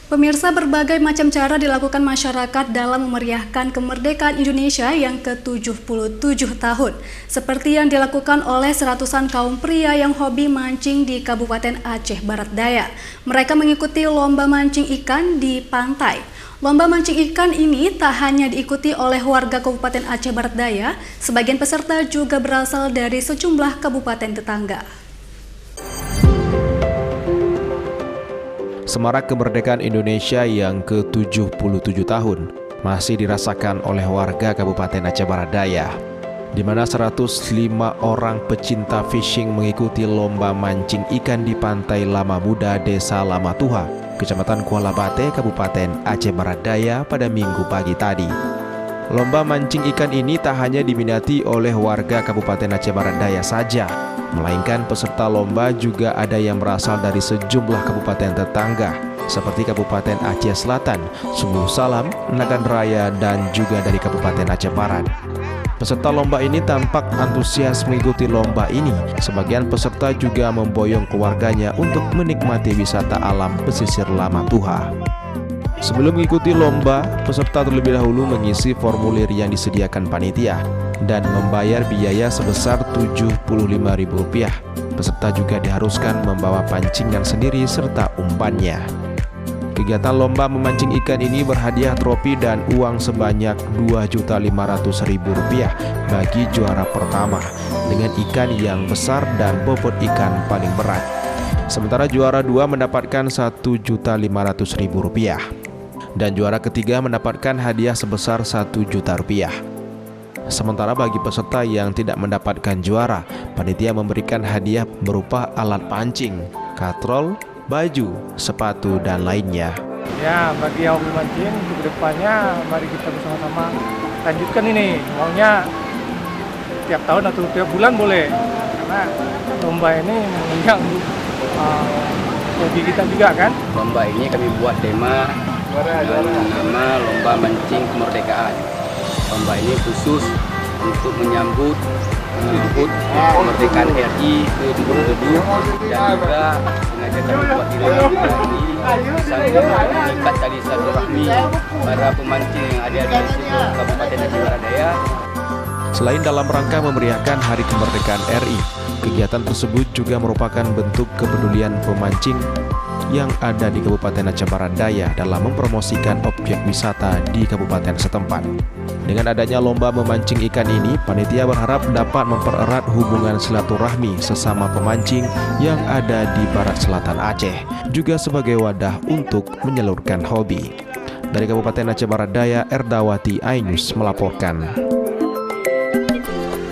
Pemirsa, berbagai macam cara dilakukan masyarakat dalam memeriahkan kemerdekaan Indonesia yang ke-77 tahun. Seperti yang dilakukan oleh seratusan kaum pria yang hobi mancing di Kabupaten Aceh Barat Daya. Mereka mengikuti lomba mancing ikan di pantai. Lomba mancing ikan ini tak hanya diikuti oleh warga Kabupaten Aceh Barat Daya, sebagian peserta juga berasal dari sejumlah kabupaten tetangga. Semarak kemerdekaan Indonesia yang ke-77 tahun masih dirasakan oleh warga Kabupaten Aceh Barat Daya, di mana 105 orang pecinta fishing mengikuti lomba mancing ikan di Pantai Lama Muda, Desa Lama Tuha, Kecamatan Kuala Bate, Kabupaten Aceh Barat Daya pada Minggu pagi tadi. Lomba mancing ikan ini tak hanya diminati oleh warga Kabupaten Aceh Barat Daya saja, melainkan peserta lomba juga ada yang berasal dari sejumlah kabupaten tetangga seperti Kabupaten Aceh Selatan, Sumbu Salam, Nagan Raya, dan juga dari Kabupaten Aceh Barat. Peserta lomba ini tampak antusias mengikuti lomba ini. Sebagian peserta juga memboyong keluarganya untuk menikmati wisata alam pesisir Lama Tuha. Sebelum mengikuti lomba, peserta terlebih dahulu mengisi formulir yang disediakan panitia dan membayar biaya sebesar Rp75.000. Peserta juga diharuskan membawa pancingan sendiri serta umpannya. Kegiatan lomba memancing ikan ini berhadiah trofi dan uang sebanyak Rp2.500.000 bagi juara pertama dengan ikan yang besar dan bobot ikan paling berat. Sementara juara 2 mendapatkan Rp1.500.000 dan juara ketiga mendapatkan hadiah sebesar Rp1 juta. Sementara bagi peserta yang tidak mendapatkan juara, panitia memberikan hadiah berupa alat pancing, katrol, baju, sepatu, dan lainnya. Ya, bagi yang hobi mancing untuk kedepannya, mari kita bersama-sama lanjutkan ini. Maunya tiap tahun atau tiap bulan boleh, karena lomba ini mengganggu hobi kita juga kan. Lomba ini kami buat tema dengan nama Lomba Mancing Kemerdekaan. Lomba ini khusus untuk menyambut HUT kemerdekaan RI ke-77 dan juga sengaja kami buat ini sambil mengikat tali silaturahmi para pemancing yang ada di seluruh Kabupaten Aceh Barat Daya. Selain dalam rangka memeriahkan Hari Kemerdekaan RI, kegiatan tersebut juga merupakan bentuk kepedulian pemancing yang ada di Kabupaten Aceh Barat Daya dalam mempromosikan objek wisata di kabupaten setempat. Dengan adanya lomba memancing ikan ini, panitia berharap dapat mempererat hubungan silaturahmi sesama pemancing yang ada di barat selatan Aceh, juga sebagai wadah untuk menyalurkan hobi. Dari Kabupaten Aceh Barat Daya, Erdawati Ainus melaporkan.